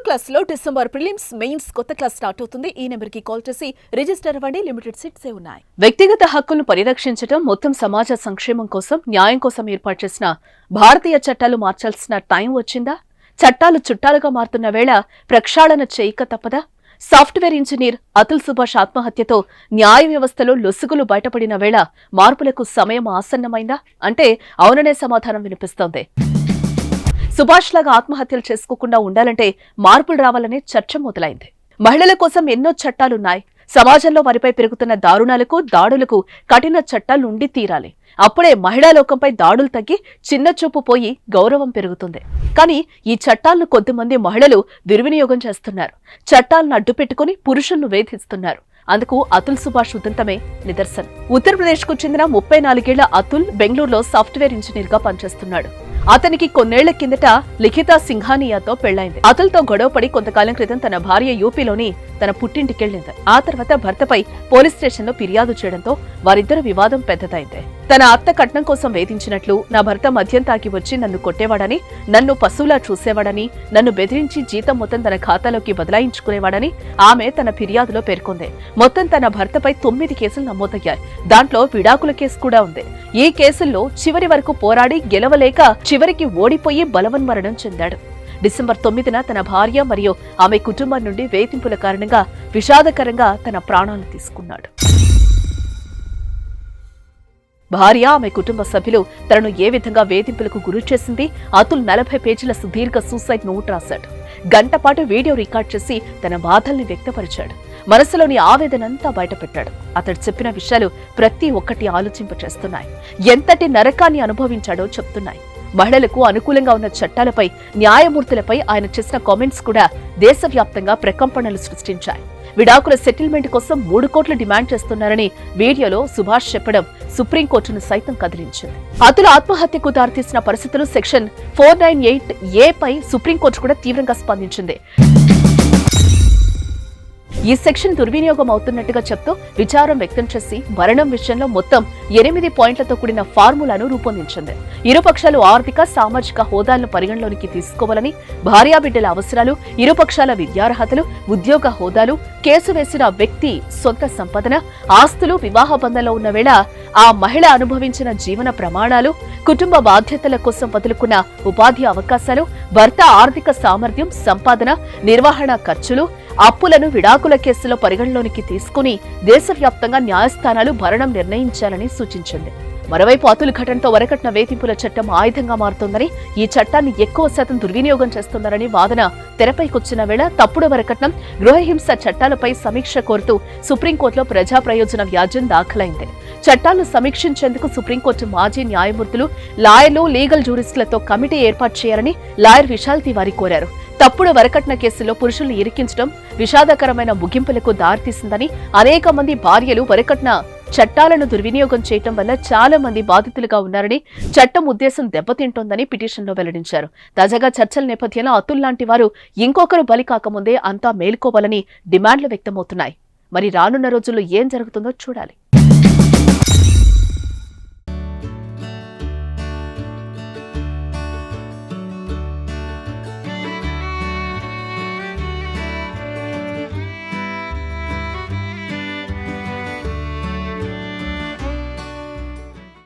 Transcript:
Class లో December prelims mains కొత్త class start అవుతుంది. ఈ నెంబర్ కి కాల్ చేసి రిజిస్టర్ అవ్వండి. లిమిటెడ్ సీట్సే ఉన్నాయి. వ్యక్తిగత హక్కులను పరిరక్షించడం, మొత్తం సమాజ సంక్షేమం కోసం, న్యాయం కోసం ఏర్పాటు చేసిన భారతీయ చట్టాలు మార్చాల్సిన టైం వచ్చిందా? చట్టాలు చుట్టాలుగా మారుతున్న వేళ ప్రక్షాళన చేయక తప్పదా? సాఫ్ట్వేర్ ఇంజనీర్ అతుల్ సుభాష్ ఆత్మహత్యతో న్యాయ వ్యవస్థలో లొసుగులు బయటపడిన వేళ మార్పులకు సమయం ఆసన్నమైందా అంటే అవుననే సమాధానం వినిపిస్తోంది. సుభాష్ లాగా ఆత్మహత్యలు చేసుకోకుండా ఉండాలంటే మార్పులు రావాలనే చర్చ మొదలైంది. మహిళల కోసం ఎన్నో చట్టాలున్నాయి. సమాజంలో వారిపై పెరుగుతున్న దారుణాలకు, దాడులకు కఠిన చట్టాలు ఉండి తీరాలి. అప్పుడే మహిళా లోకంపై దాడులు తగ్గి చిన్న చూపు పోయి గౌరవం పెరుగుతుంది. కానీ ఈ చట్టాలను కొద్దిమంది మహిళలు దుర్వినియోగం చేస్తున్నారు. చట్టాలను అడ్డుపెట్టుకుని పురుషులను వేధిస్తున్నారు. అందుకు అతుల్ సుభాష్ ఉదంతమే నిదర్శనం. ఉత్తరప్రదేశ్ కు చెందిన 34 ఏళ్ల అతుల్ బెంగళూరులో సాఫ్ట్వేర్ ఇంజనీర్ గా పనిచేస్తున్నాడు. అతనికి కొన్నేళ్ల కిందట లిఖితా సింఘానియాతో పెళ్లైంది. అతుల్తో గొడవపడి కొంతకాలం క్రితం తన భార్య యూపీలోని తన పుట్టింటికెళ్లింది. ఆ తర్వాత భర్తపై పోలీస్ స్టేషన్లో ఫిర్యాదు చేయడంతో వారిద్దరు వివాదం పెద్దదైంది. తన అత్త కట్నం కోసం వేధించినట్లు, నా భర్త మద్యం తాగి వచ్చి నన్ను కొట్టేవాడని, నన్ను పశువులా చూసేవాడని, నన్ను బెదిరించి జీతం మొత్తం తన ఖాతాలోకి బదలాయించుకునేవాడని ఆమె తన ఫిర్యాదులో పేర్కొంది. మొత్తం తన భర్తపై 9 కేసులు నమోదయ్యాయి. దాంట్లో విడాకుల కేసు కూడా ఉంది. ఈ కేసుల్లో చివరి వరకు పోరాడి గెలవలేక చివరికి ఓడిపోయి బలవన్మరణం చెందాడు. డిసెంబర్ 9న తన భార్య మరియు ఆమె కుటుంబం నుండి వేధింపుల కారణంగా విషాదకరంగా తన ప్రాణాలు తీసుకున్నాడు. భార్య, ఆమె కుటుంబ సభ్యులు తనను ఏ విధంగా వేధింపులకు గురి చేసింది? అతుల్ 40 పేజీల సుదీర్ఘ సూసైడ్ నోట్ రాశాడు. గంటపాటు వీడియో రికార్డ్ చేసి తన బాధల్ని వ్యక్తపరిచాడు. మనసులోని ఆవేదనంతా బయటపెట్టాడు. అతడు చెప్పిన విషయాలు ప్రతి ఒక్కటి ఆలోచింపచేస్తున్నాయి. ఎంతటి నరకాన్ని అనుభవించాడో చెప్తున్నాయి. మహిళలకు అనుకూలంగా ఉన్న చట్టాలపై, న్యాయమూర్తులపై ఆయన చేసిన కామెంట్స్ కూడా దేశవ్యాప్తంగా ప్రకంపనలు సృష్టించాయి. విడాకుల సెటిల్మెంట్ కోసం 3 కోట్లు డిమాండ్ చేస్తున్నారని వీడియోలో సుభాష్ చెప్పడం సుప్రీంకోర్టును సైతం కదిలించింది. అతుల ఆత్మహత్యకు దారితీసిన పరిస్థితులు సెక్షన్ 498A పై సుప్రీంకోర్టు కూడా తీవ్రంగా స్పందించింది. ఈ సెక్షన్ దుర్వినియోగం అవుతున్నట్టుగా చెప్తూ విచారం వ్యక్తం చేసి మరణం విషయంలో మొత్తం 8 పాయింట్లతో కూడిన ఫార్ములాను రూపొందించింది. ఇరుపక్షాలు ఆర్థిక, సామాజిక హోదాలను పరిగణలోనికి తీసుకోవాలని, భార్యాబిడ్డల అవసరాలు, ఇరుపక్షాల విద్యార్హతలు, ఉద్యోగ హోదాలు, కేసు వేసిన వ్యక్తి సొంత సంపదన, ఆస్తులు, వివాహ బంధంలో ఉన్న వేళ ఆ మహిళ అనుభవించిన జీవన ప్రమాణాలు, కుటుంబ బాధ్యతల కోసం వదులుకున్న ఉపాధి అవకాశాలు, భర్త ఆర్థిక సామర్థ్యం, సంపాదన, నిర్వహణ ఖర్చులు, అప్పులను విడాకుల కేసులో పరిగణలోనికి తీసుకుని దేశవ్యాప్తంగా న్యాయస్థానాలు భరణం నిర్ణయించాలని సూచించింది. మరోవైపు అతుల్ ఘటనతో వరకట్న వేధింపుల చట్టం ఆయుధంగా మారుతోందని, ఈ చట్టాన్ని ఎక్కువ శాతం దుర్వినియోగం చేస్తున్నారని వాదన తెరపైకొచ్చిన వేళ తప్పుడు వరకట్నం, గృహహింస చట్టాలపై సమీక్ష కోరుతూ సుప్రీంకోర్టులో ప్రజా ప్రయోజన వ్యాజ్యం దాఖలైంది. చట్టాలను సమీక్షించేందుకు సుప్రీంకోర్టు మాజీ న్యాయమూర్తులు, లాయర్లు, లీగల్ జూరిస్టులతో కమిటీ ఏర్పాటు చేయాలని లాయర్ విశాల్ తివారీ కోరారు. తప్పుడు వరకట్న కేసుల్లో పురుషుల్ని ఇరికించడం విషాదకరమైన ముగింపులకు దారితీసిందని, అనేక మంది భార్యలు వరకట్న చట్టాలను దుర్వినియోగం చేయటం వల్ల చాలా మంది బాధితులుగా ఉన్నారని, చట్టం ఉద్దేశం దెబ్బతింటోందని పిటిషన్లో వెల్లడించారు. తాజాగా చర్చల నేపథ్యంలో అతుల్ లాంటి వారు ఇంకొకరు బలి కాకముందే అంతా మేల్కోవాలని డిమాండ్లు వ్యక్తమవుతున్నాయి. మరి రానున్న రోజుల్లో ఏం జరుగుతుందో చూడాలి.